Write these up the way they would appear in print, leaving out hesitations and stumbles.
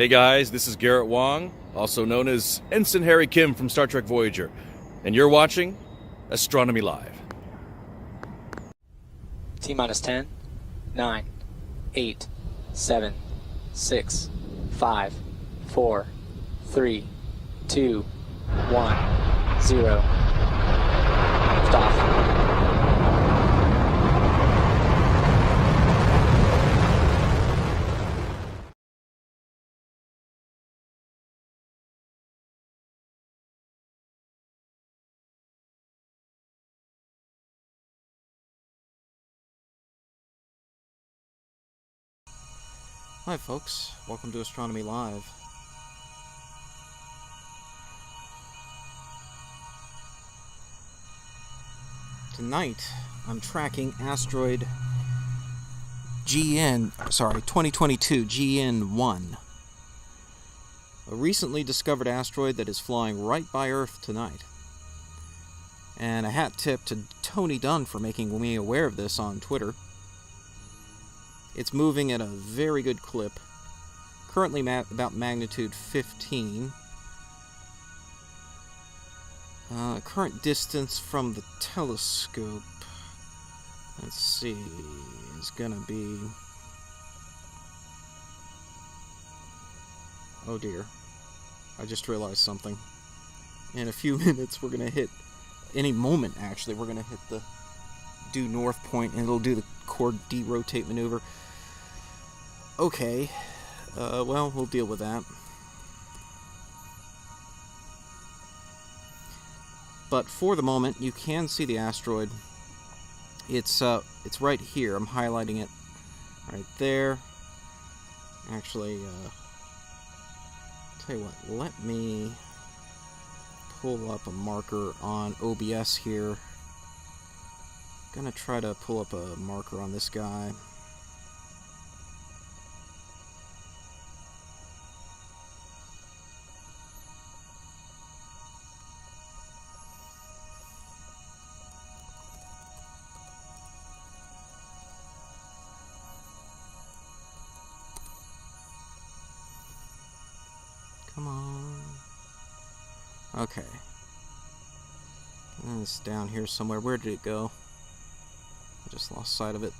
Hey guys, this is Garrett Wong, also known as Ensign Harry Kim from Star Trek Voyager, and you're watching Astronomy Live. T-minus 10, 9, 8, 7, 6, 5, 4, 3, 2, 1, 0. Stop. Hi folks, welcome to Astronomy Live. Tonight, I'm tracking Asteroid 2022 GN1. A recently discovered asteroid that is flying right by Earth tonight. And a hat tip to Tony Dunn for making me aware of this on Twitter. It's moving at a very good clip, currently about magnitude 15. Current distance from the telescope, let's see, is gonna be... Oh dear, I just realized something. In a few minutes we're gonna hit, any moment actually, we're gonna hit the due north point and it'll do the chord derotate maneuver. Okay, well, we'll deal with that. But for the moment, you can see the asteroid. It's right here. I'm highlighting it right there. Actually, tell you what, let me pull up a marker on OBS here. Gonna try to pull up a marker on this guy. Come on. Okay. It's down here somewhere. Where did it go? I just lost sight of it.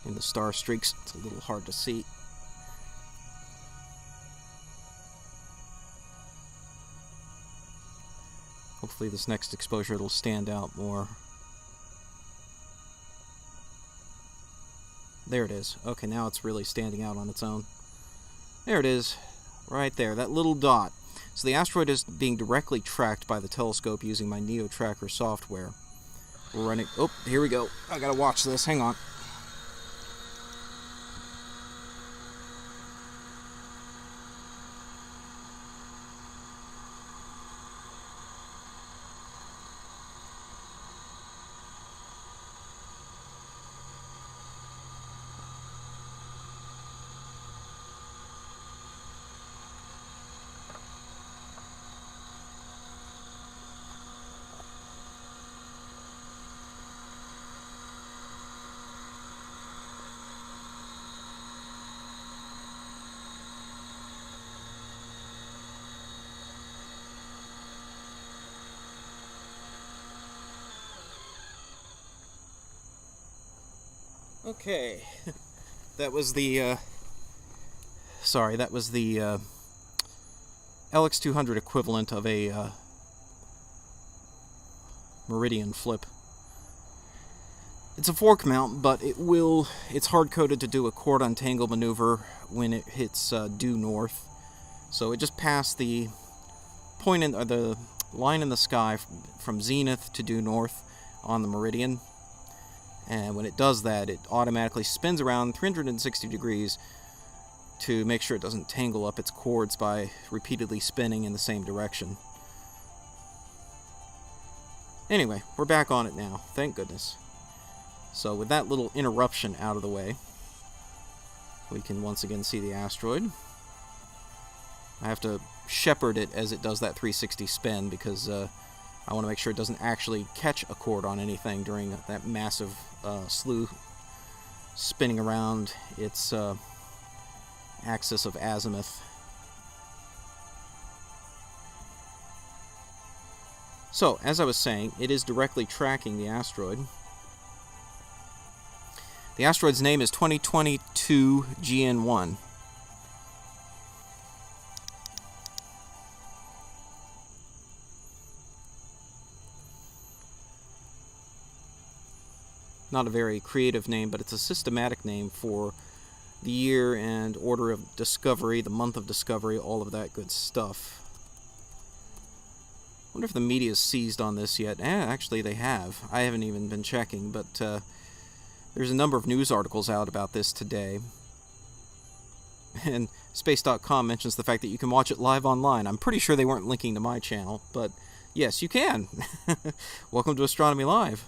In the star streaks, it's a little hard to see. Hopefully this next exposure it'll stand out more. There it is. Okay, now it's really standing out on its own. There it is, right there, that little dot. So the asteroid is being directly tracked by the telescope using my NEOTraker software. We're running... Oh, here we go. I gotta watch this. Hang on. Okay, that was the, LX200 equivalent of a, meridian flip. It's a fork mount, but it's hard-coded to do a chord untangle maneuver when it hits, due north. So it just passed the point in, or the line in the sky from zenith to due north on the meridian. And when it does that, it automatically spins around 360 degrees to make sure it doesn't tangle up its chords by repeatedly spinning in the same direction. Anyway, we're back on it now, thank goodness. So with that little interruption out of the way, we can once again see the asteroid. I have to shepherd it as it does that 360 spin because I want to make sure it doesn't actually catch a chord on anything during that massive slew spinning around its axis of azimuth. So, as I was saying, it is directly tracking the asteroid. The asteroid's name is 2022 GN1. Not a very creative name, but it's a systematic name for the year and order of discovery, the month of discovery, all of that good stuff. I wonder if the media's seized on this yet. Actually, they have. I haven't even been checking, but there's a number of news articles out about this today. And Space.com mentions the fact that you can watch it live online. I'm pretty sure they weren't linking to my channel, but yes, you can. Welcome to Astronomy Live.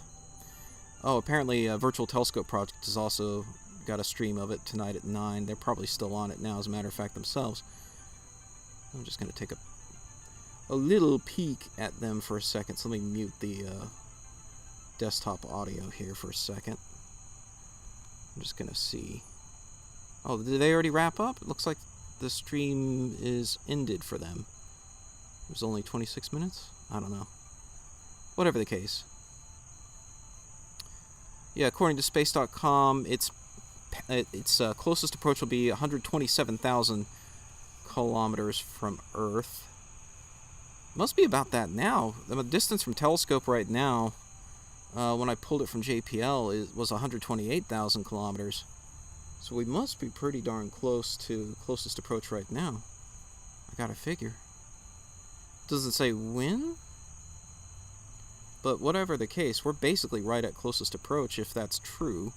Oh, apparently a Virtual Telescope Project has also got a stream of it tonight at 9. They're probably still on it now, as a matter of fact, themselves. I'm just going to take a little peek at them for a second. So let me mute the desktop audio here for a second. I'm just going to see. Oh, did they already wrap up? It looks like the stream is ended for them. It was only 26 minutes? I don't know. Whatever the case. Yeah, according to Space.com, its closest approach will be 127,000 kilometers from Earth. Must be about that now. The distance from telescope right now, when I pulled it from JPL, was 128,000 kilometers. So we must be pretty darn close to closest approach right now. I gotta figure. Doesn't say when? But whatever the case, we're basically right at closest approach, if that's true,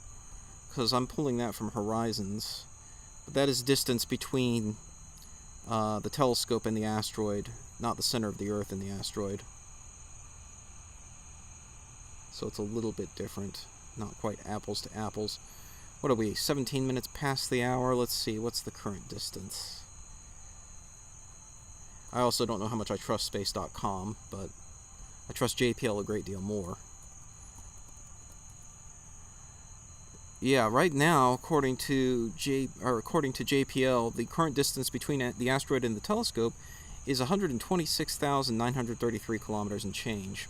because I'm pulling that from horizons. But that is distance between the telescope and the asteroid, not the center of the Earth and the asteroid. So it's a little bit different, not quite apples to apples. What are we, 17 minutes past the hour? Let's see, what's the current distance? I also don't know how much I trust Space.com, but I trust JPL a great deal more. Yeah, right now, according to JPL, the current distance between the asteroid and the telescope is 126,933 kilometers and change.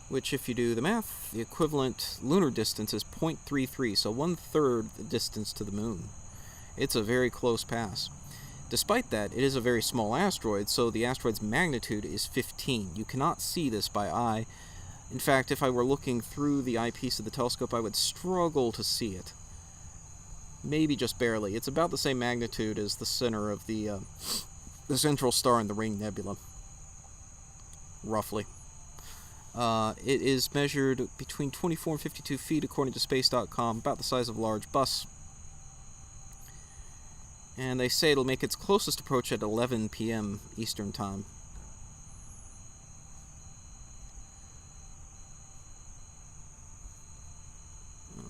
Which, if you do the math, the equivalent lunar distance is 0.33, so 1/3 the distance to the moon. It's a very close pass. Despite that, it is a very small asteroid, so the asteroid's magnitude is 15. You cannot see this by eye. In fact, if I were looking through the eyepiece of the telescope, I would struggle to see it. Maybe just barely. It's about the same magnitude as the center of the central star in the Ring Nebula, roughly. It is measured between 24 and 52 feet, according to Space.com, about the size of a large bus. And they say it'll make its closest approach at 11 p.m. Eastern Time. Oh,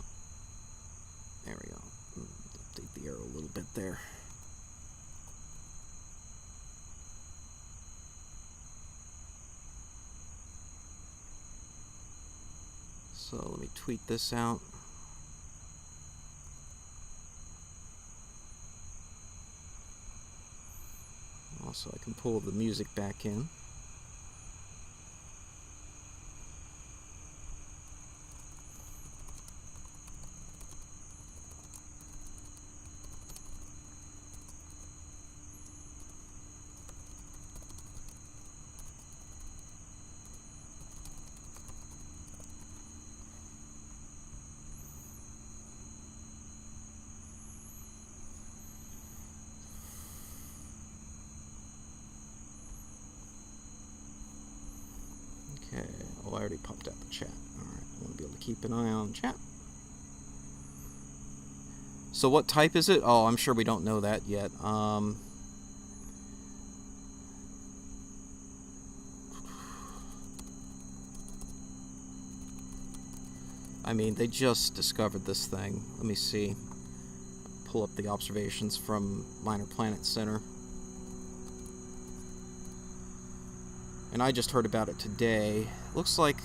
there we go. Update the arrow a little bit there. So let me tweet this out. Also, I can pull the music back in. Okay, well, I already popped out the chat. Alright, I want to be able to keep an eye on chat. So what type is it? Oh, I'm sure we don't know that yet. I mean, they just discovered this thing. Let me see. Pull up the observations from Minor Planet Center. And I just heard about it today. Looks like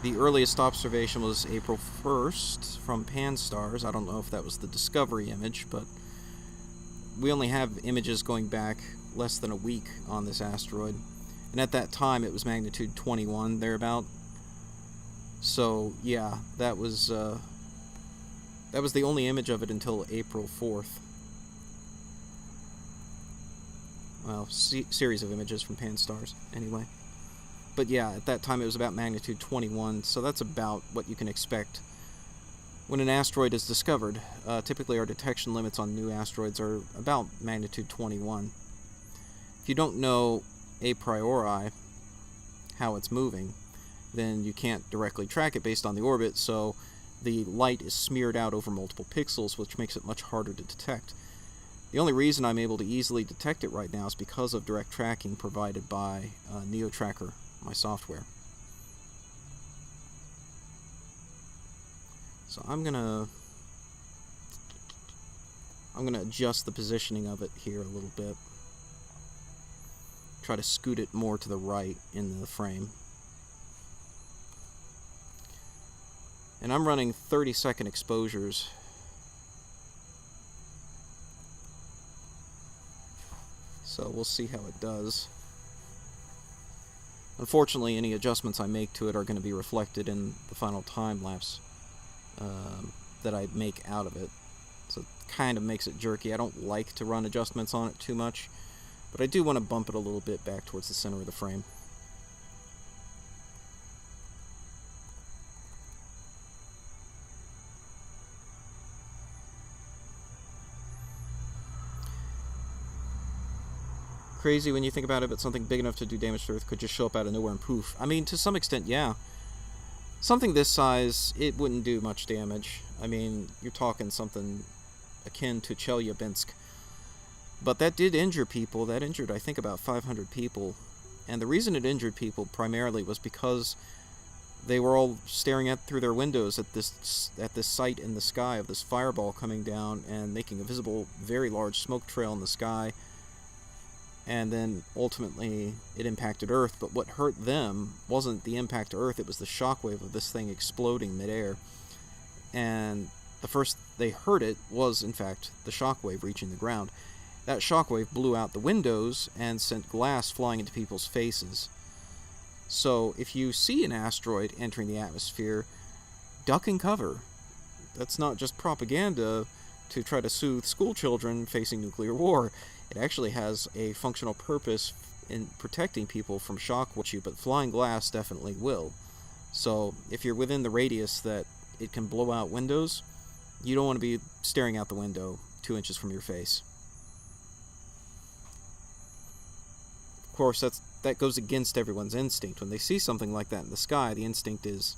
The earliest observation was April 1st from Pan-STARRS. I don't know if that was the Discovery image, but we only have images going back less than a week on this asteroid. And at that time, it was magnitude 21, thereabout. So, yeah, that was the only image of it until April 4th. Well, series of images from Pan-STARRS, anyway. But yeah, at that time it was about magnitude 21, so that's about what you can expect when an asteroid is discovered. Typically our detection limits on new asteroids are about magnitude 21. If you don't know a priori how it's moving, then you can't directly track it based on the orbit, so the light is smeared out over multiple pixels, which makes it much harder to detect. The only reason I'm able to easily detect it right now is because of direct tracking provided by NEOTraker, my software. So I'm gonna adjust the positioning of it here a little bit. Try to scoot it more to the right in the frame. And I'm running 30-second exposures. So we'll see how it does. Unfortunately, any adjustments I make to it are going to be reflected in the final time-lapse that I make out of it. So it kind of makes it jerky. I don't like to run adjustments on it too much, but I do want to bump it a little bit back towards the center of the frame. Crazy when you think about it, but something big enough to do damage to Earth could just show up out of nowhere and poof. I mean, to some extent, yeah. Something this size, it wouldn't do much damage. I mean, you're talking something akin to Chelyabinsk. But that did injure people. That injured, I think, about 500 people. And the reason it injured people primarily was because they were all staring through their windows at this sight in the sky of this fireball coming down and making a visible, very large smoke trail in the sky. And then ultimately it impacted Earth, but what hurt them wasn't the impact to Earth, it was the shockwave of this thing exploding midair. And the first they heard it was, in fact, the shockwave reaching the ground. That shockwave blew out the windows and sent glass flying into people's faces. So if you see an asteroid entering the atmosphere, duck and cover. That's not just propaganda to try to soothe school children facing nuclear war. It actually has a functional purpose in protecting people from shock, but flying glass definitely will. So if you're within the radius that it can blow out windows, you don't want to be staring out the window 2 inches from your face. Of course, that goes against everyone's instinct. When they see something like that in the sky, the instinct is,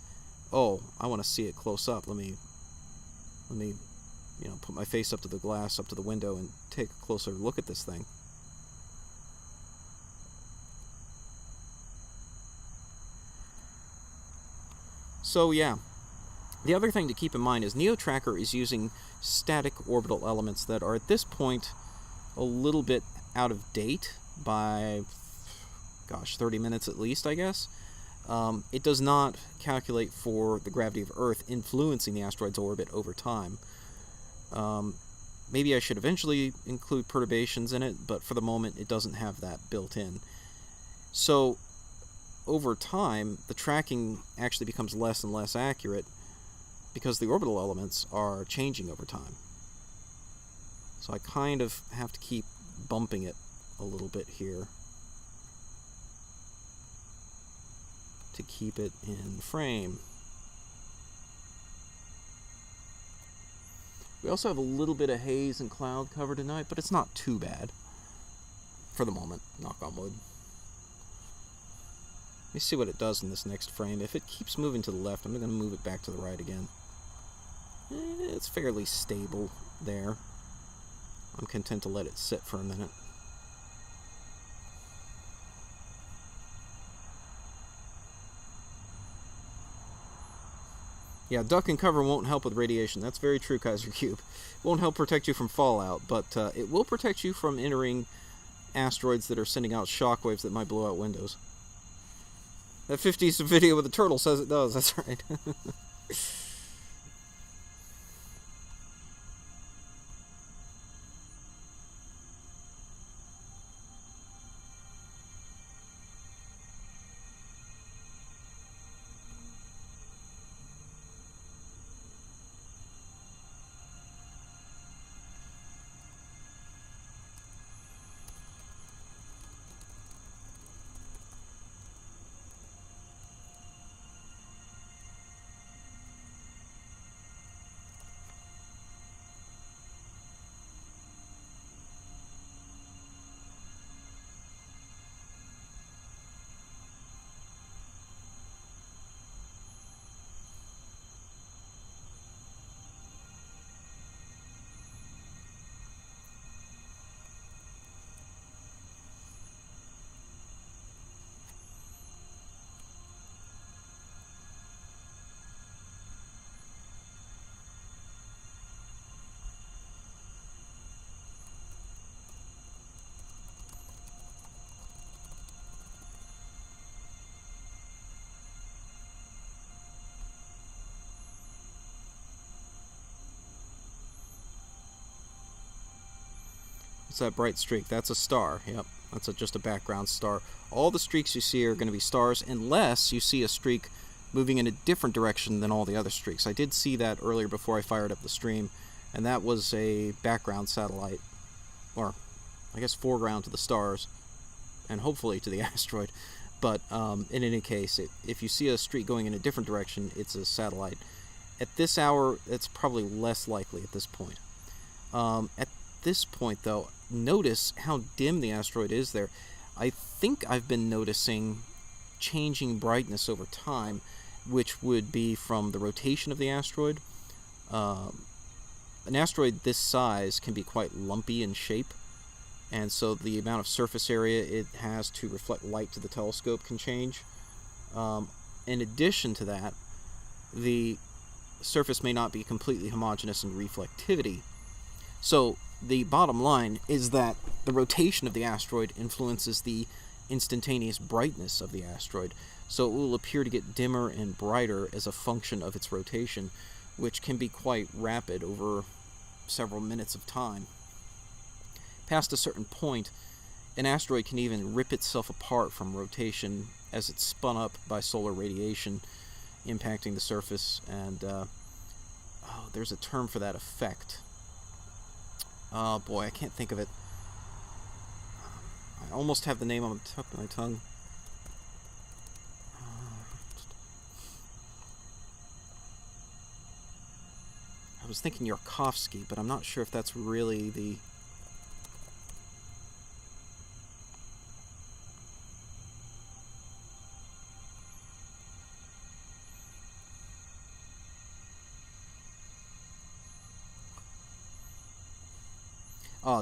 oh, I want to see it close up. Let me put my face up to the glass, up to the window, and take a closer look at this thing. So yeah, the other thing to keep in mind is NEOTraker is using static orbital elements that are at this point a little bit out of date by, 30 minutes at least, I guess. It does not calculate for the gravity of Earth influencing the asteroid's orbit over time. Maybe I should eventually include perturbations in it, but for the moment it doesn't have that built in. So over time, the tracking actually becomes less and less accurate because the orbital elements are changing over time. So I kind of have to keep bumping it a little bit here to keep it in frame. We also have a little bit of haze and cloud cover tonight, but it's not too bad for the moment, knock on wood. Let me see what it does in this next frame. If it keeps moving to the left, I'm going to move it back to the right again. It's fairly stable there. I'm content to let it sit for a minute. Yeah, duck and cover won't help with radiation. That's very true, Kaiser Cube. It won't help protect you from fallout, but it will protect you from entering asteroids that are sending out shockwaves that might blow out windows. That 50s video with the turtle says it does. That's right. What's that bright streak? That's a star. Yep, that's just a background star. All the streaks you see are going to be stars unless you see a streak moving in a different direction than all the other streaks. I did see that earlier before I fired up the stream, and that was a background satellite, or I guess foreground to the stars, and hopefully to the asteroid. But in any case, if you see a streak going in a different direction, it's a satellite. At this hour, it's probably less likely at this point. At this point, though, notice how dim the asteroid is there. I think I've been noticing changing brightness over time, which would be from the rotation of the asteroid. An asteroid this size can be quite lumpy in shape, and so the amount of surface area it has to reflect light to the telescope can change. In addition to that, the surface may not be completely homogeneous in reflectivity. So the bottom line is that the rotation of the asteroid influences the instantaneous brightness of the asteroid, so it will appear to get dimmer and brighter as a function of its rotation, which can be quite rapid over several minutes of time. Past a certain point, an asteroid can even rip itself apart from rotation as it's spun up by solar radiation impacting the surface, and there's a term for that effect. Oh boy, I can't think of it. I almost have the name on the tip of my tongue. I was thinking Yarkovsky, but I'm not sure if that's really the...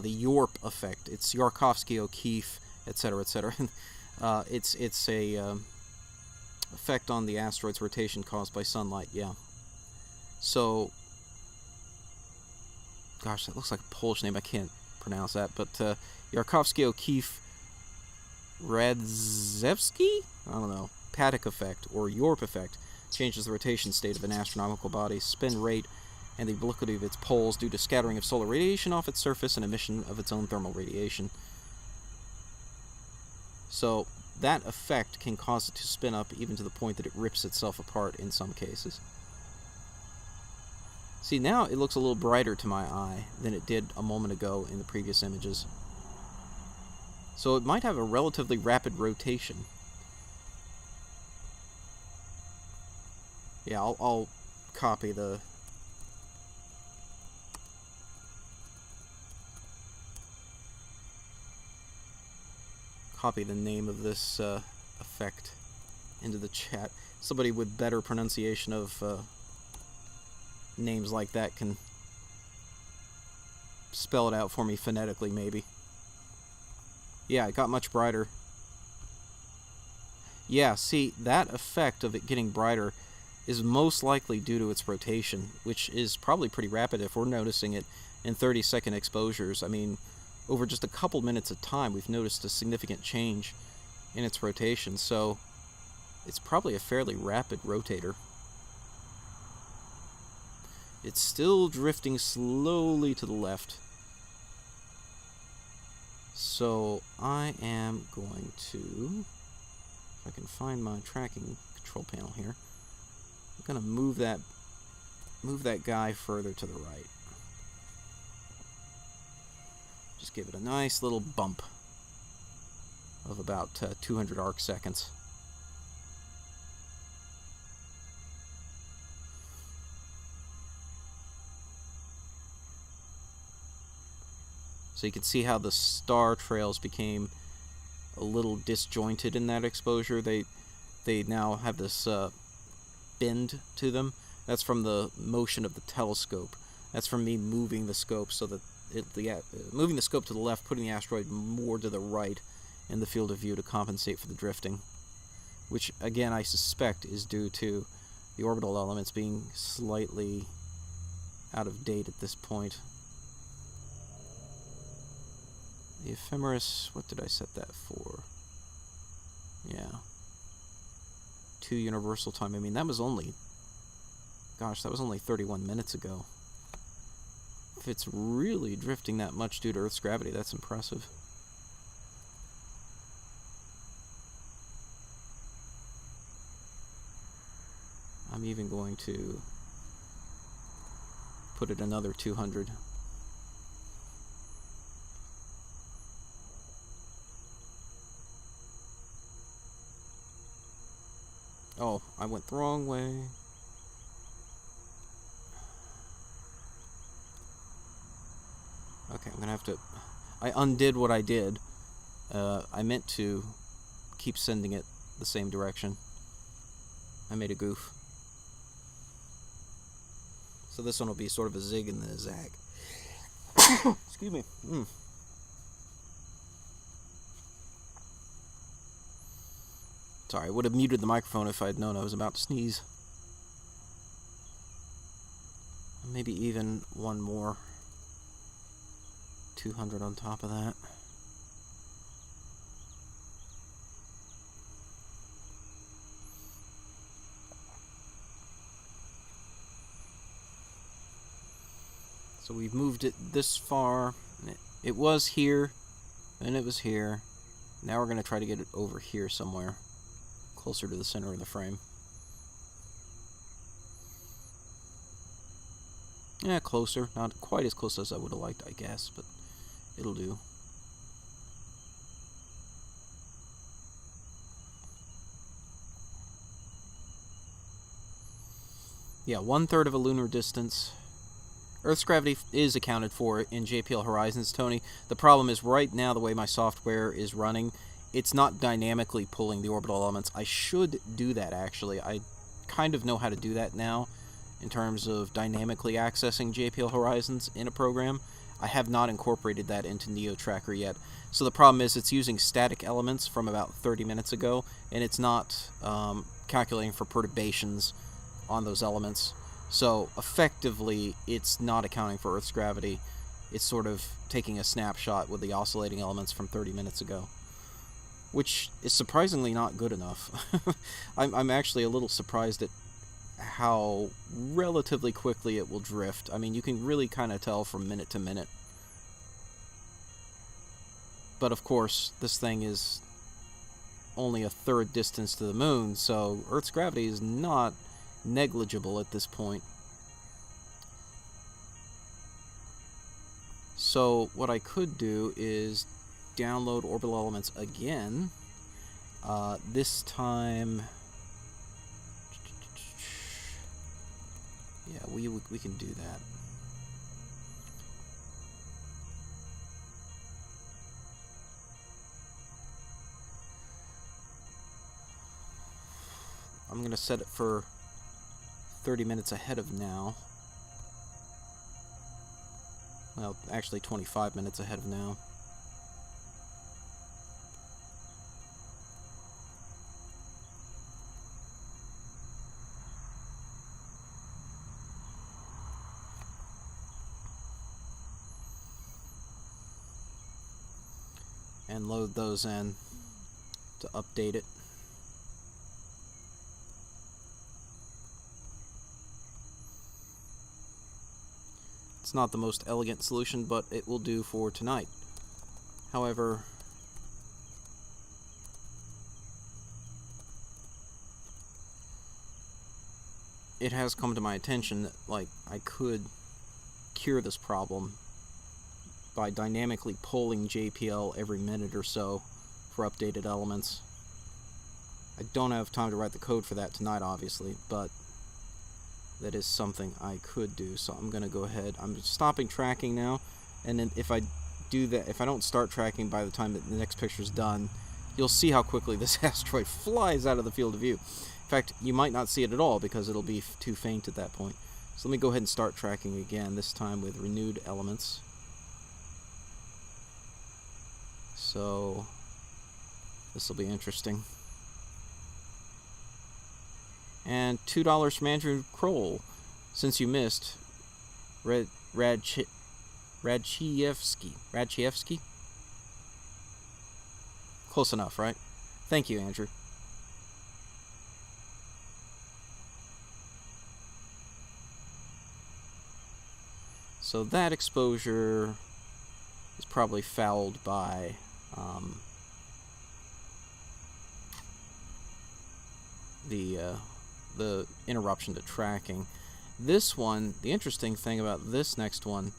the Yorp effect. It's Yarkovsky, O'Keefe, etc., etc. It's a effect on the asteroid's rotation caused by sunlight. Yeah. So, gosh, that looks like a Polish name. I can't pronounce that. But Yarkovsky, O'Keefe, Radzewski? I don't know. Paddock effect or Yorp effect changes the rotation state of an astronomical body's spin rate and the obliquity of its poles due to scattering of solar radiation off its surface and emission of its own thermal radiation. So that effect can cause it to spin up even to the point that it rips itself apart in some cases. See, now it looks a little brighter to my eye than it did a moment ago in the previous images. So it might have a relatively rapid rotation. Yeah, I'll copy the... copy the name of this effect into the chat. Somebody with better pronunciation of names like that can spell it out for me phonetically, maybe. Yeah, it got much brighter. Yeah, see, that effect of it getting brighter is most likely due to its rotation, which is probably pretty rapid if we're noticing it in 30-second exposures. I mean, over just a couple minutes of time, we've noticed a significant change in its rotation. So It's probably a fairly rapid rotator. It's still drifting slowly to the left. So I am going to, if I can find my tracking control panel here, I'm going to move that guy further to the right. Just give it a nice little bump of about 200 arc seconds. So you can see how the star trails became a little disjointed in that exposure. They now have this bend to them. That's from the motion of the telescope. That's from me moving the scope so that moving the scope to the left, putting the asteroid more to the right in the field of view to compensate for the drifting, which again I suspect is due to the orbital elements being slightly out of date at this point. The ephemeris, what did I set that for? Yeah. 2 universal time. I mean, that was only 31 minutes ago. If it's really drifting that much due to Earth's gravity, that's impressive. I'm even going to put it another 200. Oh, I went the wrong way. Okay, I'm gonna have to... I undid what I did. I meant to keep sending it the same direction. I made a goof. So this one will be sort of a zig and then a zag. Excuse me. Sorry, I would have muted the microphone if I had known I was about to sneeze. Maybe even one more 200 on top of that. So we've moved it this far. It was here, and it was here. Now we're going to try to get it over here somewhere, closer to the center of the frame. Yeah, closer. Not quite as close as I would have liked, I guess, but it'll do. Yeah, 1/3 of a lunar distance. Earth's gravity is accounted for in JPL Horizons, Tony. The problem is right now, the way my software is running, it's not dynamically pulling the orbital elements. I should do that, actually. I kind of know how to do that now in terms of dynamically accessing JPL Horizons in a program. I have not incorporated that into NEOTraker yet. So the problem is it's using static elements from about 30 minutes ago, and it's not calculating for perturbations on those elements. So effectively, it's not accounting for Earth's gravity. It's sort of taking a snapshot with the oscillating elements from 30 minutes ago, which is surprisingly not good enough. I'm actually a little surprised at how relatively quickly it will drift. I mean, you can really kind of tell from minute to minute. But of course, this thing is only a third distance to the moon, so Earth's gravity is not negligible at this point. So what I could do is download orbital elements again. This time, yeah, we can do that. I'm gonna set it for 30 minutes ahead of now. Well, actually 25 minutes ahead of now. And load those in to update it. It's not the most elegant solution, but it will do for tonight. However, it has come to my attention that, like, I could cure this problem by dynamically polling JPL every minute or so for updated elements. I don't have time to write the code for that tonight, obviously, but that is something I could do. So I'm going to go ahead. I'm stopping tracking now, and then if I do that, if I don't start tracking by the time that the next picture's done, you'll see how quickly this asteroid flies out of the field of view. In fact, you might not see it at all because it'll be too faint at that point. So let me go ahead and start tracking again, this time with renewed elements. So this will be interesting. And $2 from Andrew Kroll. Since you missed, Radchievsky. Close enough, right? Thank you, Andrew. So that exposure is probably fouled by the interruption to tracking. This one, the interesting thing about this next one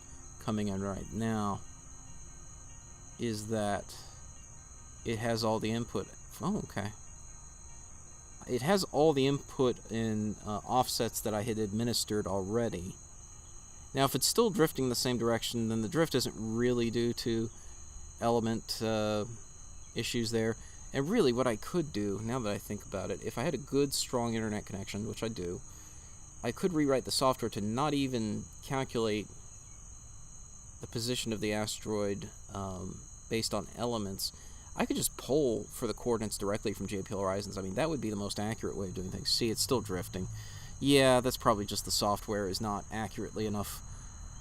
coming in right now is that it has all the input. Oh, okay. It has all the input in offsets that I had administered already. Now, if it's still drifting the same direction, then the drift isn't really due to element issues there. And really, what I could do, now that I think about it, if I had a good, strong internet connection, which I do, I could rewrite the software to not even calculate the position of the asteroid based on elements. I could just poll for the coordinates directly from JPL horizons. I mean, that would be the most accurate way of doing things. See, it's still drifting. Yeah, that's probably just the software is not accurately enough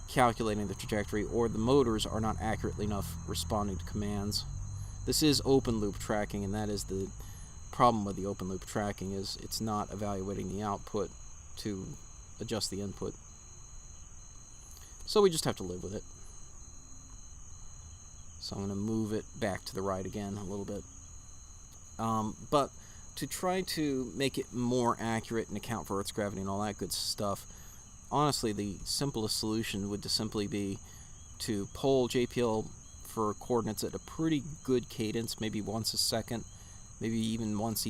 calculating the trajectory, or the motors are not accurately enough responding to commands. This is open loop tracking, and that is the problem with the open loop tracking, is it's not evaluating the output to adjust the input. So we just have to live with it. So I'm going to move it back to the right again a little bit. But to try to make it more accurate and account for Earth's gravity and all that good stuff, honestly, the simplest solution would just simply be to poll JPL for coordinates at a pretty good cadence, maybe once a second, maybe even once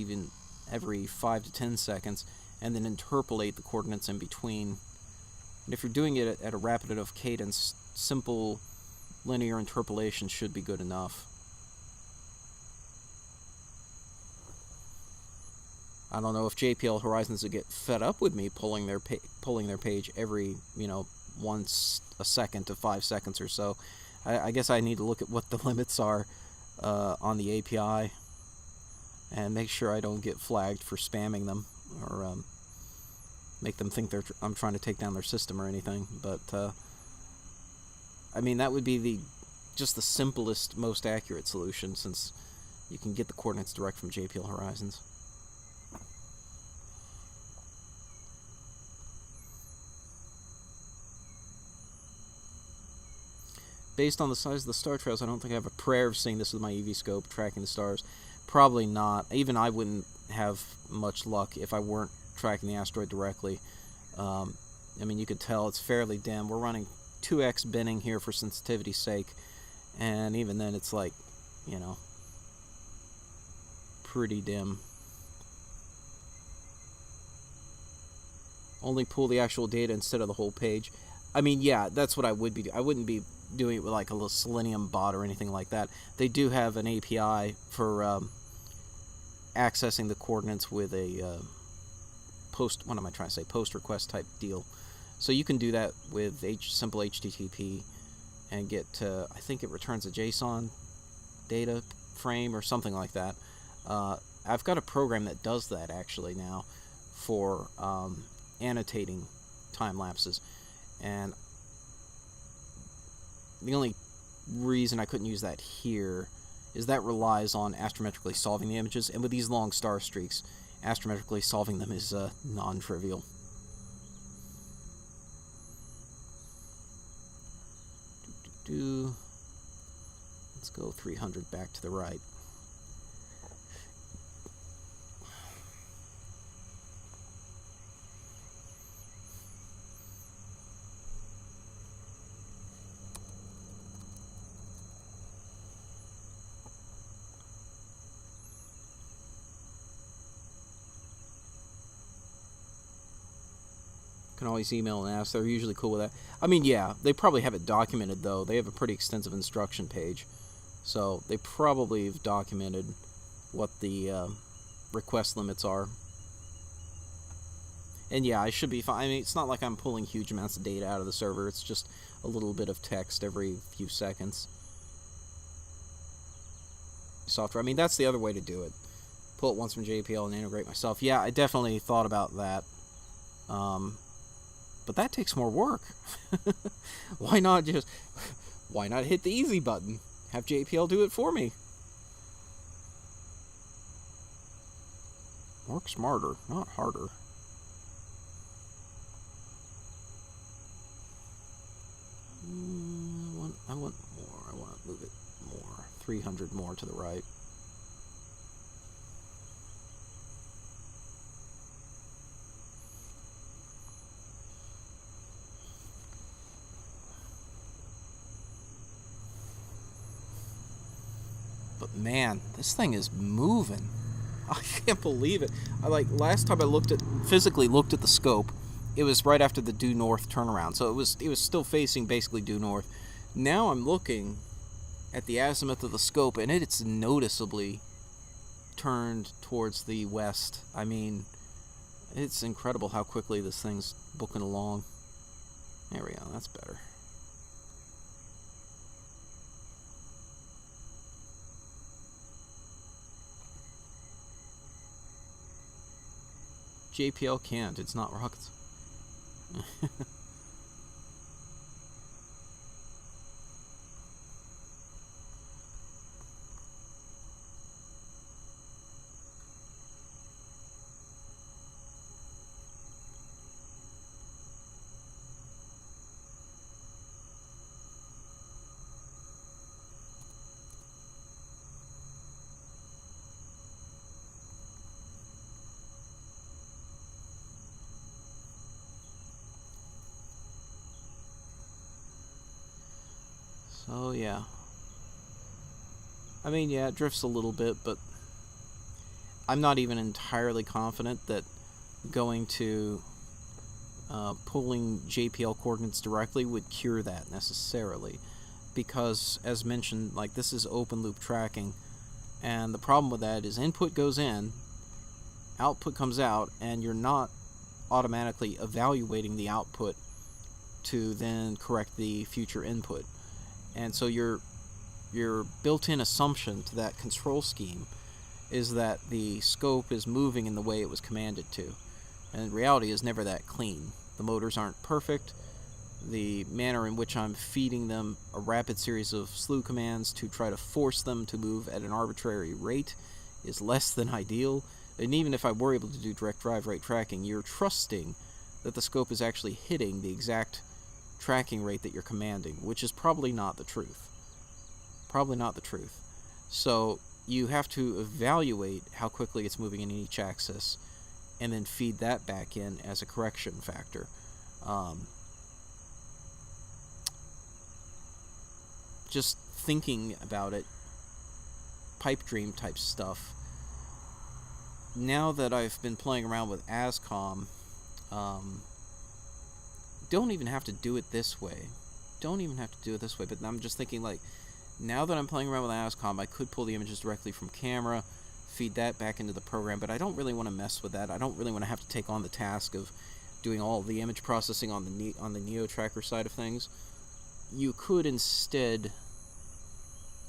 every 5 to 10 seconds, and then interpolate the coordinates in between. And if you're doing it at a rapid enough cadence, simple linear interpolation should be good enough. I don't know if JPL Horizons would get fed up with me pulling their page every, once a second to 5 seconds or so. I guess I need to look at what the limits are on the API and make sure I don't get flagged for spamming them or make them think I'm trying to take down their system or anything. But I mean, that would be just the simplest, most accurate solution, since you can get the coordinates direct from JPL Horizons. Based on the size of the star trails, I don't think I have a prayer of seeing this with my EV scope, tracking the stars. Probably not. Even I wouldn't have much luck if I weren't tracking the asteroid directly. I mean, you could tell it's fairly dim. We're running 2x binning here for sensitivity's sake, and even then it's like, pretty dim. Only pull the actual data instead of the whole page. I mean, yeah, that's what I would be doing. I wouldn't be doing it with like a little Selenium bot or anything like that. They do have an API for accessing the coordinates with a post request type deal. So you can do that with simple HTTP and get, I think it returns a JSON data frame or something like that. I've got a program that does that actually now for annotating time lapses. And the only reason I couldn't use that here is that relies on astrometrically solving the images, and with these long star streaks, astrometrically solving them is non-trivial. Let's go 300 back to the right. Can always email and ask. They're usually cool with that. I mean, yeah, they probably have it documented, though. They have a pretty extensive instruction page. So they probably have documented what the request limits are. And yeah, I should be fine. I mean, it's not like I'm pulling huge amounts of data out of the server. It's just a little bit of text every few seconds. Software. I mean, that's the other way to do it. Pull it once from JPL and integrate myself. Yeah, I definitely thought about that. But that takes more work. Why not hit the easy button? Have JPL do it for me. Work smarter, not harder. I want more. I want to move it more. 300 more to the right. But man, this thing is moving. I can't believe it. Last time I physically looked at the scope, it was right after the due north turnaround. So it was still facing basically due north. Now I'm looking at the azimuth of the scope, and it's noticeably turned towards the west. I mean, it's incredible how quickly this thing's booking along. There we go, that's better. JPL can't, it's not rockets. So yeah, I mean, yeah, it drifts a little bit, but I'm not even entirely confident that going to pulling JPL coordinates directly would cure that necessarily, because as mentioned, like, this is open loop tracking, and the problem with that is input goes in, output comes out, and you're not automatically evaluating the output to then correct the future input. And so your built-in assumption to that control scheme is that the scope is moving in the way it was commanded to. And reality is never that clean. The motors aren't perfect. The manner in which I'm feeding them a rapid series of slew commands to try to force them to move at an arbitrary rate is less than ideal. And even if I were able to do direct drive rate tracking, you're trusting that the scope is actually hitting the exact tracking rate that you're commanding, which is probably not the truth. Probably not the truth. So you have to evaluate how quickly it's moving in each axis and then feed that back in as a correction factor. Just thinking about it, pipe dream type stuff. Now that I've been playing around with ASCOM, don't even have to do it this way. But I'm just thinking, like, now that I'm playing around with ASCOM, I could pull the images directly from camera, feed that back into the program, but I don't really want to mess with that. I don't really want to have to take on the task of doing all the image processing on the NEOTraker side of things. You could instead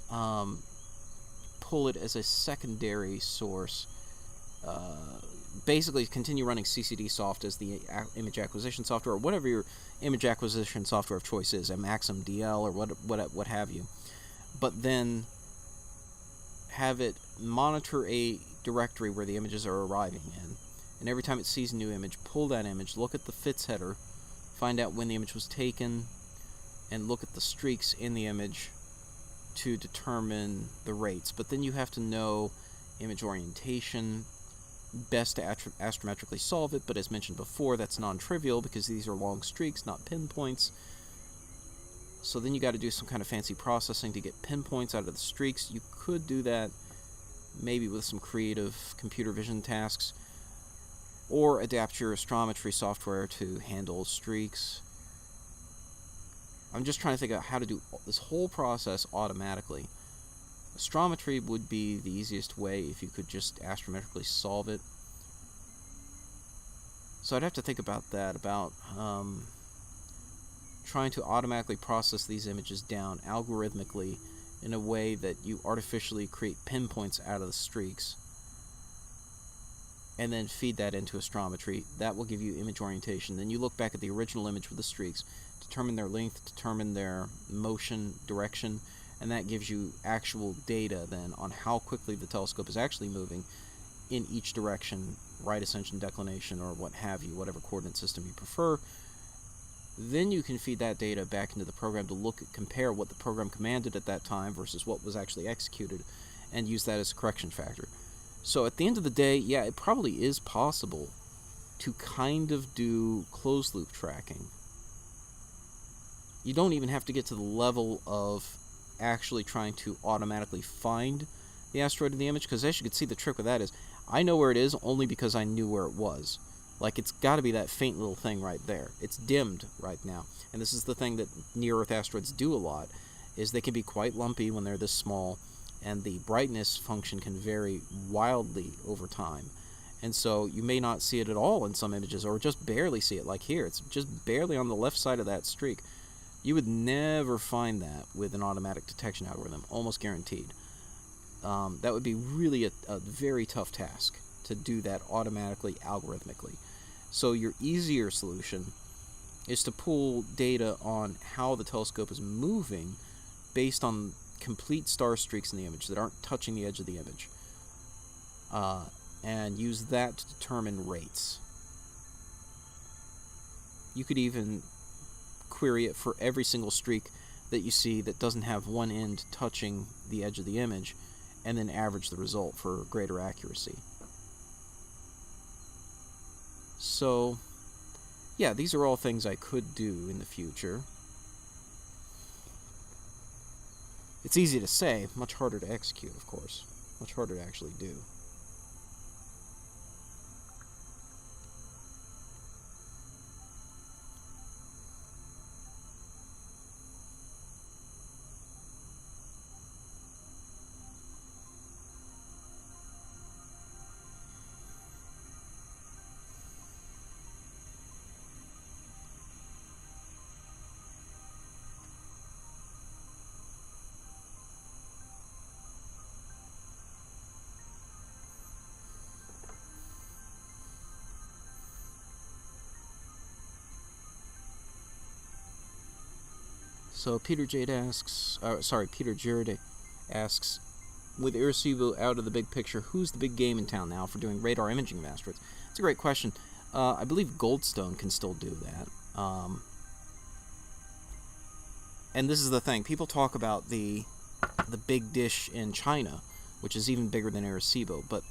pull it as a secondary source. Basically continue running CCDsoft as the image acquisition software, or whatever your image acquisition software of choice is, a Maxim DL or what have you. But then have it monitor a directory where the images are arriving in. And every time it sees a new image, pull that image, look at the FITS header, find out when the image was taken, and look at the streaks in the image to determine the rates. But then you have to know image orientation, best to astrometrically solve it, but as mentioned before, that's non-trivial because these are long streaks, not pinpoints. So then you got to do some kind of fancy processing to get pinpoints out of the streaks. You could do that maybe with some creative computer vision tasks, or adapt your astrometry software to handle streaks. I'm just trying to think out how to do this whole process automatically. Astrometry would be the easiest way if you could just astrometrically solve it. So I'd have to think about that, about trying to automatically process these images down algorithmically in a way that you artificially create pinpoints out of the streaks, and then feed that into astrometry. That will give you image orientation. Then you look back at the original image with the streaks, determine their length, determine their motion, direction, and that gives you actual data then on how quickly the telescope is actually moving in each direction, right ascension, declination, or what have you, whatever coordinate system you prefer. Then you can feed that data back into the program to compare what the program commanded at that time versus what was actually executed, and use that as a correction factor. So at the end of the day, yeah, it probably is possible to kind of do closed loop tracking. You don't even have to get to the level of actually trying to automatically find the asteroid in the image, because as you can see, the trick with that is I know where it is only because I knew where it was. Like, it's got to be that faint little thing right there. It's dimmed right now. And this is the thing that near-Earth asteroids do a lot, is they can be quite lumpy when they're this small, and the brightness function can vary wildly over time. And so you may not see it at all in some images, or just barely see it, like here. It's just barely on the left side of that streak. You would never find that with an automatic detection algorithm, almost guaranteed. That would be really a very tough task to do that automatically, algorithmically. So your easier solution is to pull data on how the telescope is moving based on complete star streaks in the image that aren't touching the edge of the image, and use that to determine rates. You could even query it for every single streak that you see that doesn't have one end touching the edge of the image, and then average the result for greater accuracy. So, yeah, these are all things I could do in the future. It's easy to say, much harder to execute, of course. Much harder to actually do. So Peter Jared asks, with Arecibo out of the big picture, who's the big game in town now for doing radar imaging of asteroids? It's a great question. I believe Goldstone can still do that. And this is the thing. People talk about the big dish in China, which is even bigger than Arecibo. But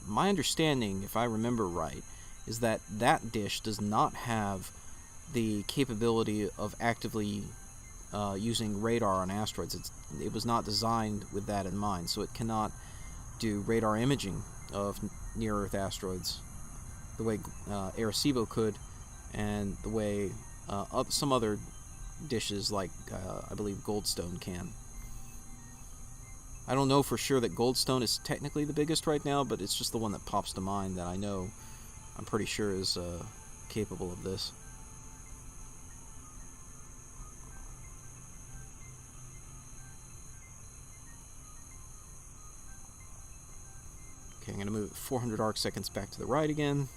my understanding, if I remember right, is that that dish does not have the capability of actively using radar on asteroids. It was not designed with that in mind, so it cannot do radar imaging of near-Earth asteroids the way Arecibo could, and the way some other dishes like I believe Goldstone can. I don't know for sure that Goldstone is technically the biggest right now, but it's just the one that pops to mind that I know I'm pretty sure is capable of this. Okay, I'm going to move 400 arc seconds back to the right again.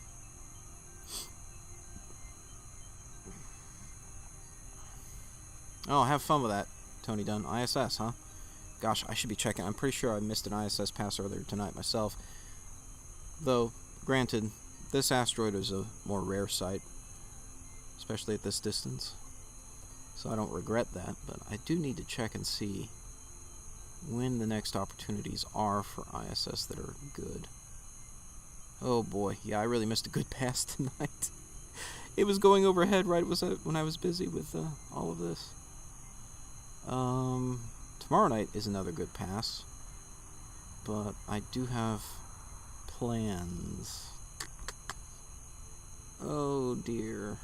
Oh, have fun with that, Tony Dunn. ISS, huh? Gosh, I should be checking. I'm pretty sure I missed an ISS pass earlier tonight myself. Though, granted, this asteroid is a more rare sight, especially at this distance. so I don't regret that, but I do need to check and see when the next opportunities are for ISS that are good. Oh boy, yeah, I really missed a good pass tonight. It was going overhead right when I was busy with all of this. Tomorrow night is another good pass, but I do have plans. Oh dear.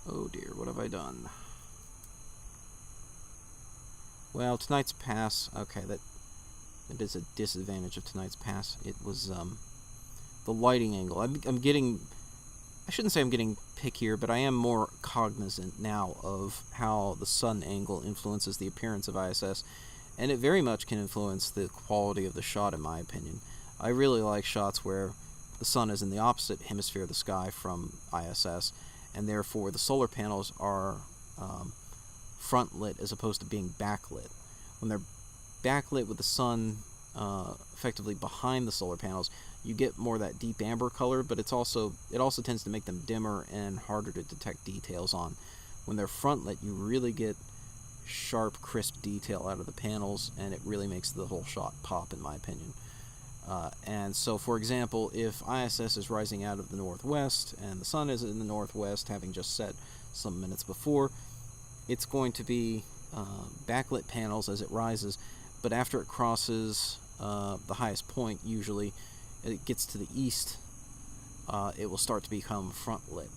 Oh dear, what have I done? Well, tonight's pass, okay, that is a disadvantage of tonight's pass. It was the lighting angle. I'm getting, I shouldn't say I'm getting pickier, but I am more cognizant now of how the sun angle influences the appearance of ISS, and it very much can influence the quality of the shot, in my opinion. I really like shots where the sun is in the opposite hemisphere of the sky from ISS, and therefore the solar panels are front lit as opposed to being backlit. When they're backlit with the sun effectively behind the solar panels, you get more of that deep amber color, but it also tends to make them dimmer and harder to detect details on. When they're front lit, you really get sharp, crisp detail out of the panels, and it really makes the whole shot pop, in my opinion. And so, for example, if ISS is rising out of the northwest and the sun is in the northwest, having just set some minutes before, it's going to be backlit panels as it rises, but after it crosses the highest point, usually it gets to the east, it will start to become front lit.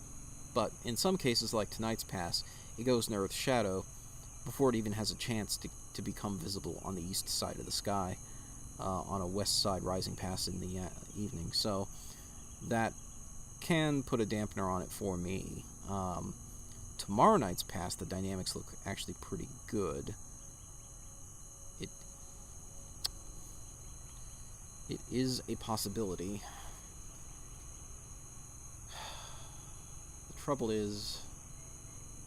But in some cases, like tonight's pass, it goes in Earth's shadow before it even has a chance to become visible on the east side of the sky, on a west side rising pass in the evening. So that can put a dampener on it for me. Tomorrow night's pass, the dynamics look actually pretty good. It is a possibility. The trouble is,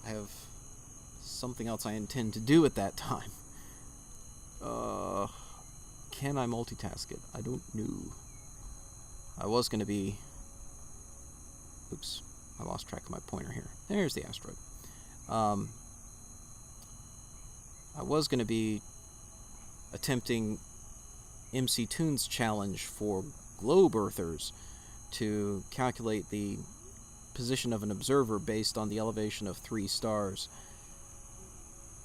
I have something else I intend to do at that time. Can I multitask it? I don't know. I was going to be... Oops, I lost track of my pointer here. There's the asteroid. I was going to be attempting MC Toon's challenge for globe earthers to calculate the position of an observer based on the elevation of 3 stars.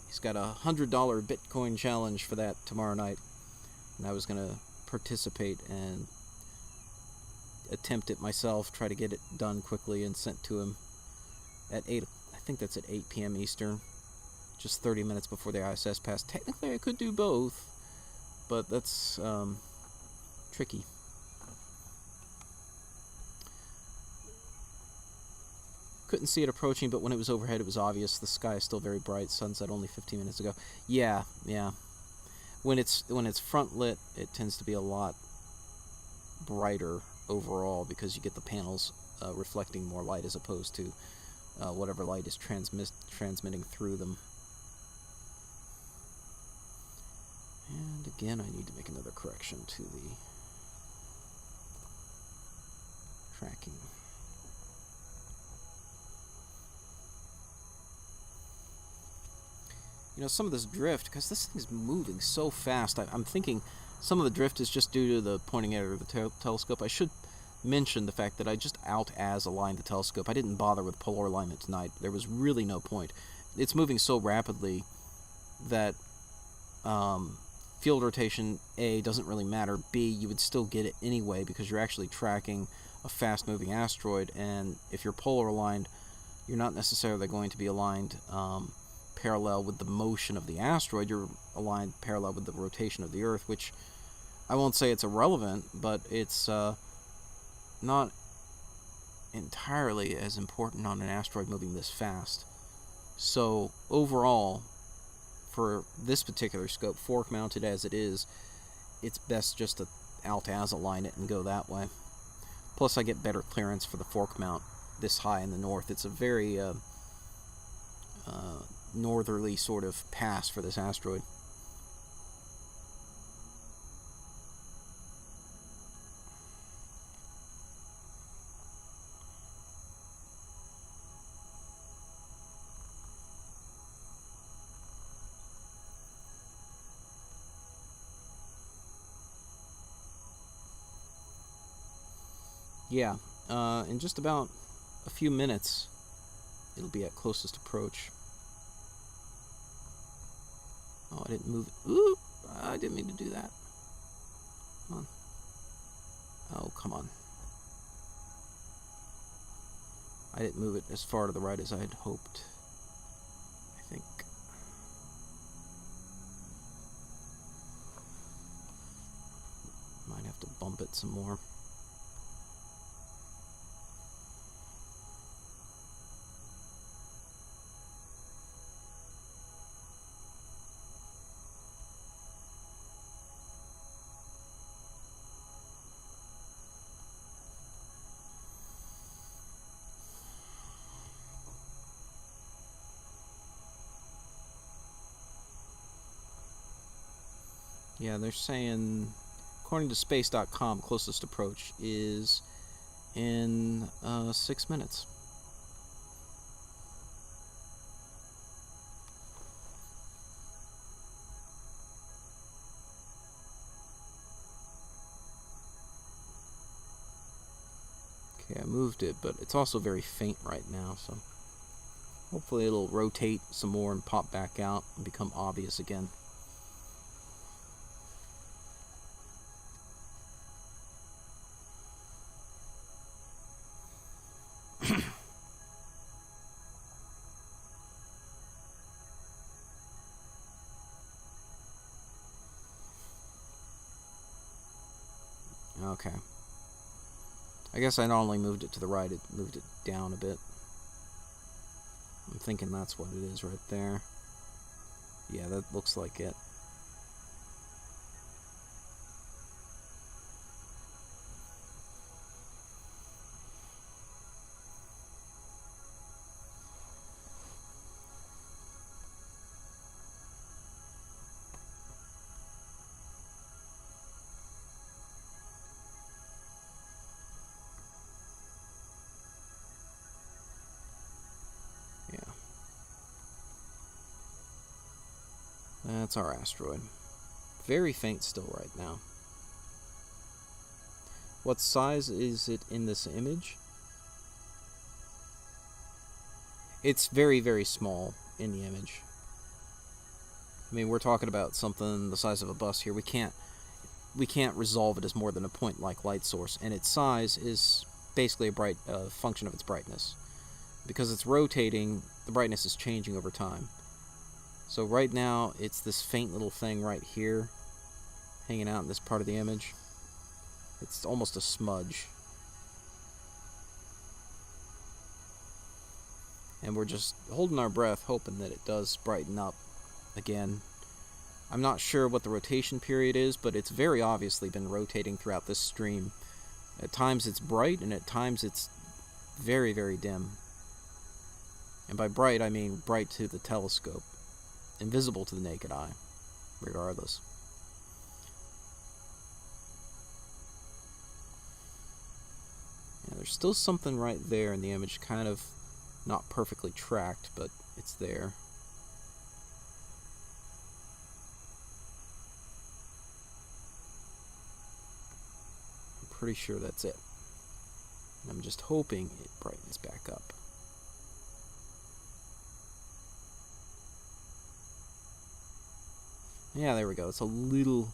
He's got a $100 Bitcoin challenge for that tomorrow night, and I was going to participate and attempt it myself, try to get it done quickly and sent to him at 8, I think that's at 8 p.m. Eastern, just 30 minutes before the ISS pass. Technically I could do both, but that's tricky. Couldn't see it approaching, but when it was overhead it was obvious. The sky is still very bright. Sunset only 15 minutes ago. Yeah. When it's front lit, it tends to be a lot brighter overall because you get the panels reflecting more light as opposed to whatever light is transmitting through them. And again, I need to make another correction to the tracking. You know, some of this drift, because this thing's moving so fast, I'm thinking some of the drift is just due to the pointing area of the telescope. I should mention the fact that I just out-as-aligned the telescope. I didn't bother with polar alignment tonight. There was really no point. It's moving so rapidly that field rotation, A, doesn't really matter. B, you would still get it anyway because you're actually tracking a fast-moving asteroid, and if you're polar aligned, you're not necessarily going to be aligned parallel with the motion of the asteroid. You're aligned parallel with the rotation of the Earth, which I won't say it's irrelevant, but it's not entirely as important on an asteroid moving this fast. So overall, for this particular scope, fork mounted as it is, it's best just to alt-as align it and go that way. Plus I get better clearance for the fork mount this high in the north. It's a very northerly sort of pass for this asteroid. Yeah, in just about a few minutes, it'll be at closest approach. Oh, I didn't move it. Ooh, I didn't mean to do that. Come on. Oh, come on. I didn't move it as far to the right as I had hoped, I think. Might have to bump it some more. Yeah, they're saying, according to space.com, closest approach is in 6 minutes. Okay, I moved it, but it's also very faint right now, so hopefully it'll rotate some more and pop back out and become obvious again. Okay. I guess I not only moved it to the right, it moved it down a bit. I'm thinking that's what it is right there. Yeah, that looks like it. Yeah. That's our asteroid. Very faint still right now. What size is it in this image? It's very, very small in the image. I mean, we're talking about something the size of a bus here. We can't resolve it as more than a point-like light source, and its size is basically a function of its brightness. Because it's rotating, the brightness is changing over time. So right now, it's this faint little thing right here, hanging out in this part of the image. It's almost a smudge. And we're just holding our breath, hoping that it does brighten up again. I'm not sure what the rotation period is, but it's very obviously been rotating throughout this stream. At times it's bright, and at times it's very, very dim. And by bright, I mean bright to the telescope. Invisible to the naked eye, regardless. Yeah, there's still something right there in the image, kind of not perfectly tracked, but it's there. I'm pretty sure that's it. And I'm just hoping it brightens back up. Yeah, there we go. It's a little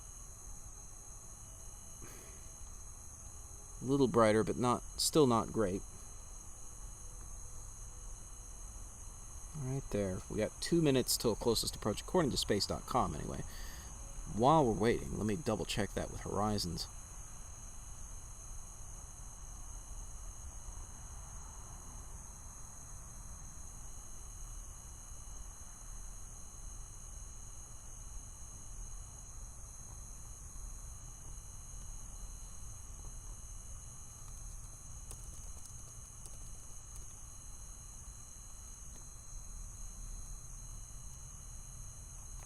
brighter, but still not great. Right there. We got 2 minutes till closest approach, according to space.com anyway. While we're waiting, let me double check that with Horizons.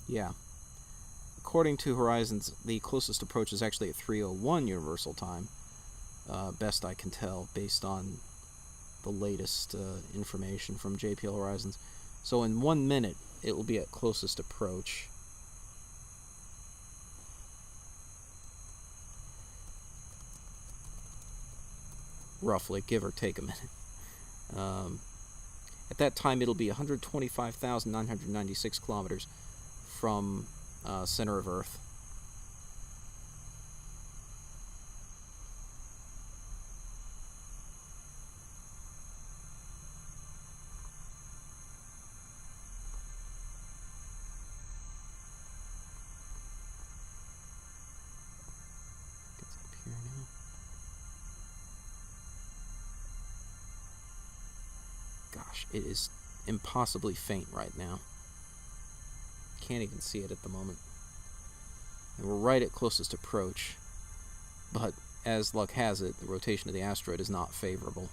Yeah. According to Horizons, the closest approach is actually at 3:01 Universal Time. Best I can tell, based on the latest information from JPL Horizons. So in 1 minute, it will be at closest approach. roughly, give or take a minute. At that time, it'll be 125,996 kilometers from center of Earth. Gets up here now. Gosh, it is impossibly faint right now. Can't even see it at the moment. And we're right at closest approach, but as luck has it, the rotation of the asteroid is not favorable.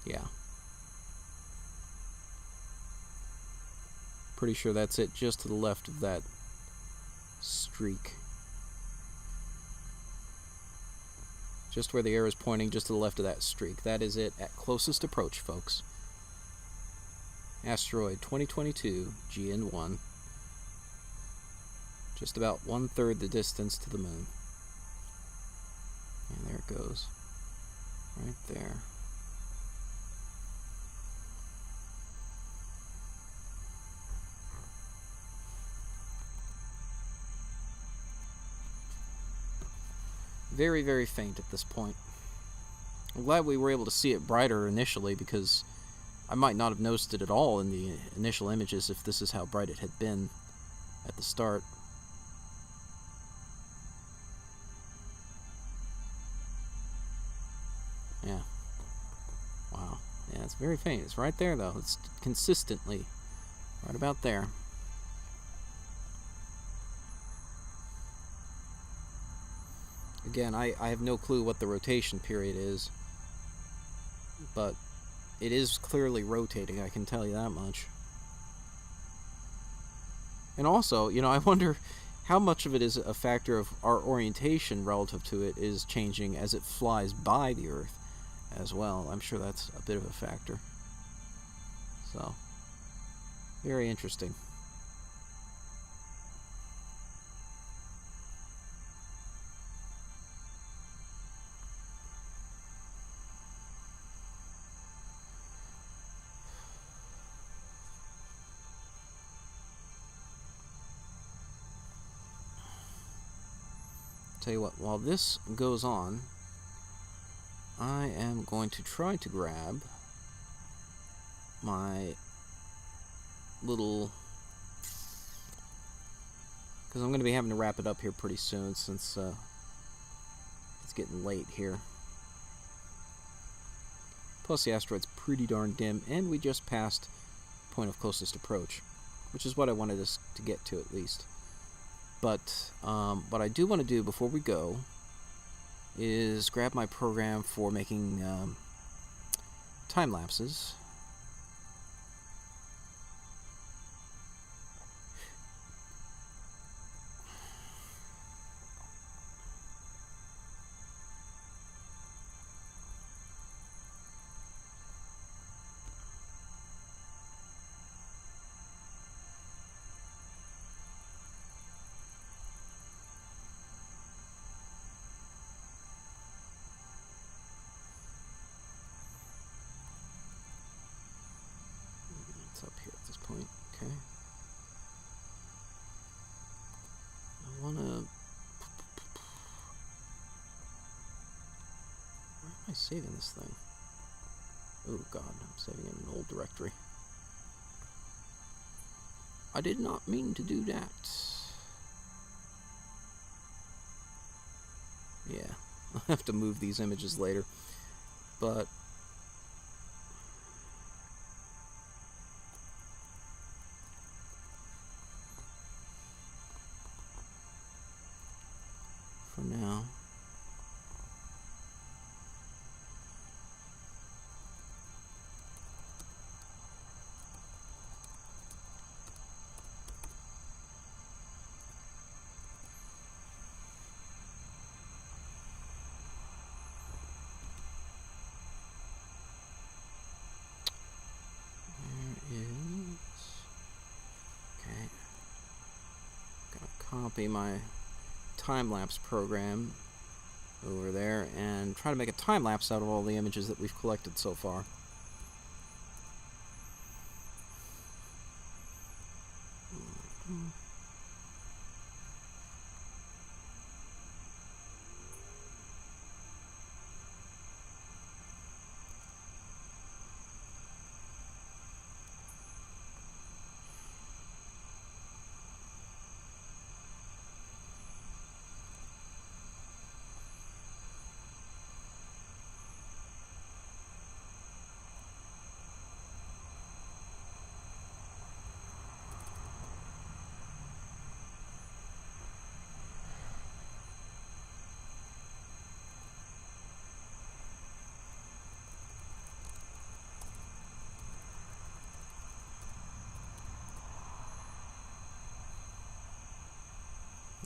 Yeah. Pretty sure that's it, just to the left of that streak. Just where the arrow is pointing, just to the left of that streak. That is it at closest approach, folks. Asteroid 2022 GN1. Just about 1/3 the distance to the moon. And there it goes. Right there. Very, very faint at this point. I'm glad we were able to see it brighter initially, because I might not have noticed it at all in the initial images if this is how bright it had been at the start. Yeah. Wow. Yeah, it's very faint. It's right there, though. It's consistently right about there. Again, I have no clue what the rotation period is, but it is clearly rotating, I can tell you that much. And also, you know, I wonder how much of it is a factor of our orientation relative to it is changing as it flies by the Earth as well. I'm sure that's a bit of a factor. So, very interesting. Tell you what, while this goes on, I am going to try to grab my little, because I'm going to be having to wrap it up here pretty soon, since it's getting late here. Plus the asteroid's pretty darn dim, and we just passed point of closest approach, which is what I wanted us to get to at least. But what I do want to do before we go is grab my program for making time lapses. Up here at this point, okay. I want to... Where am I saving this thing? Oh god, I'm saving it in an old directory. I did not mean to do that. Yeah, I'll have to move these images later. But... for now, copy my time-lapse program over there and try to make a time-lapse out of all the images that we've collected so far.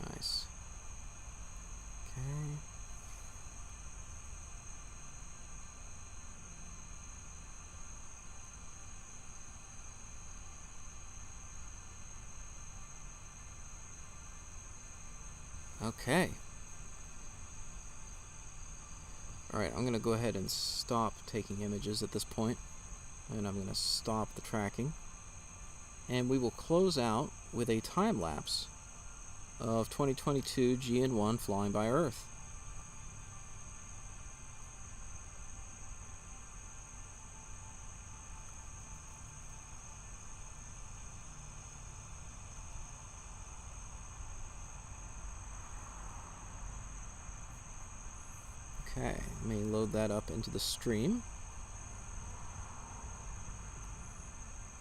Nice. Okay. Okay. Alright, I'm going to go ahead and stop taking images at this point, and I'm going to stop the tracking. And we will close out with a time-lapse of 2022 GN1 flying by Earth. Okay, let me load that up into the stream.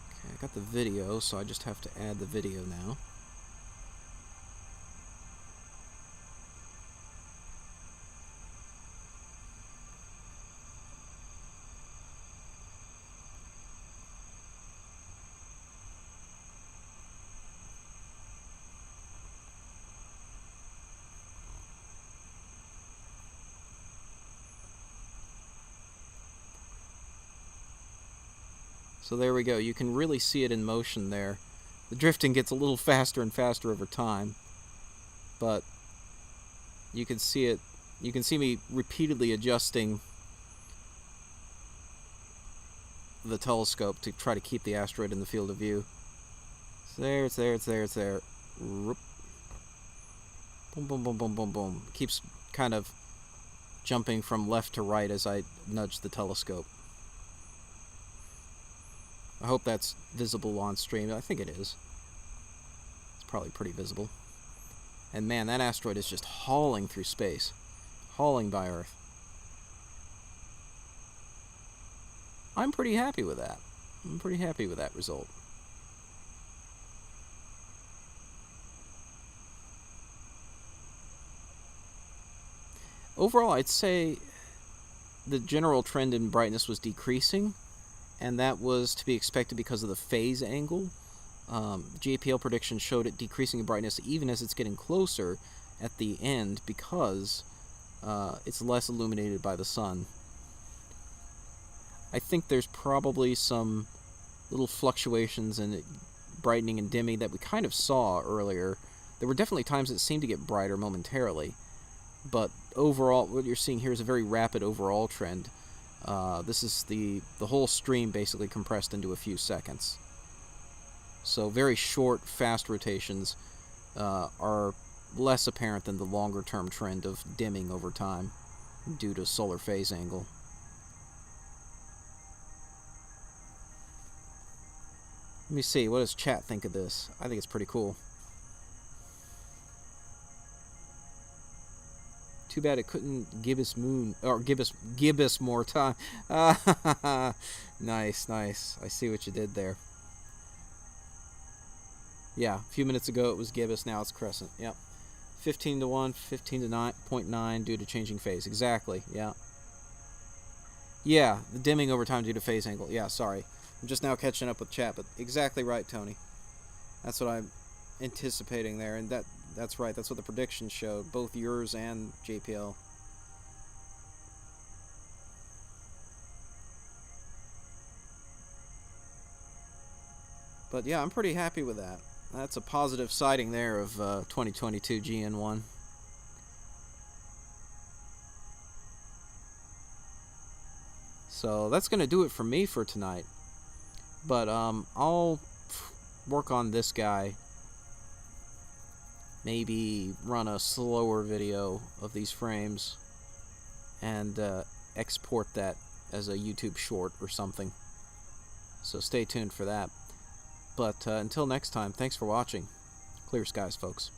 Okay, I got the video, so I just have to add the video now. So there we go. You can really see it in motion there. The drifting gets a little faster and faster over time, but you can see it. You can see me repeatedly adjusting the telescope to try to keep the asteroid in the field of view. It's there, it's there, it's there, it's there. Boom, boom, boom, boom, boom, boom. It keeps kind of jumping from left to right as I nudge the telescope. I hope that's visible on stream. I think it is. It's probably pretty visible. And man, that asteroid is just hauling through space. Hauling by Earth. I'm pretty happy with that. I'm pretty happy with that result. Overall, I'd say the general trend in brightness was decreasing, and that was to be expected because of the phase angle. JPL predictions showed it decreasing in brightness even as it's getting closer at the end because it's less illuminated by the sun. I think there's probably some little fluctuations in brightening and dimming that we kind of saw earlier. There were definitely times it seemed to get brighter momentarily, but overall what you're seeing here is a very rapid overall trend. This is the whole stream basically compressed into a few seconds. So very short, fast rotations are less apparent than the longer-term trend of dimming over time due to solar phase angle. Let me see, what does chat think of this? I think it's pretty cool. Too bad it couldn't give us more time. Nice, nice. I see what you did there. Yeah, a few minutes ago it was gibbous, now it's crescent. Yep. 15 to 1, 15 to 9.9 due to changing phase. Exactly, yeah. Yeah, the dimming over time due to phase angle. Yeah, sorry. I'm just now catching up with chat, but exactly right, Tony. That's what I'm anticipating there, and that's right. That's what the predictions showed, both yours and JPL. But yeah, I'm pretty happy with that. that's a positive sighting there of 2022 GN1. So that's going to do it for me for tonight. But I'll work on this guy. Maybe run a slower video of these frames and export that as a YouTube short or something. So stay tuned for that. But until next time, thanks for watching. Clear skies, folks.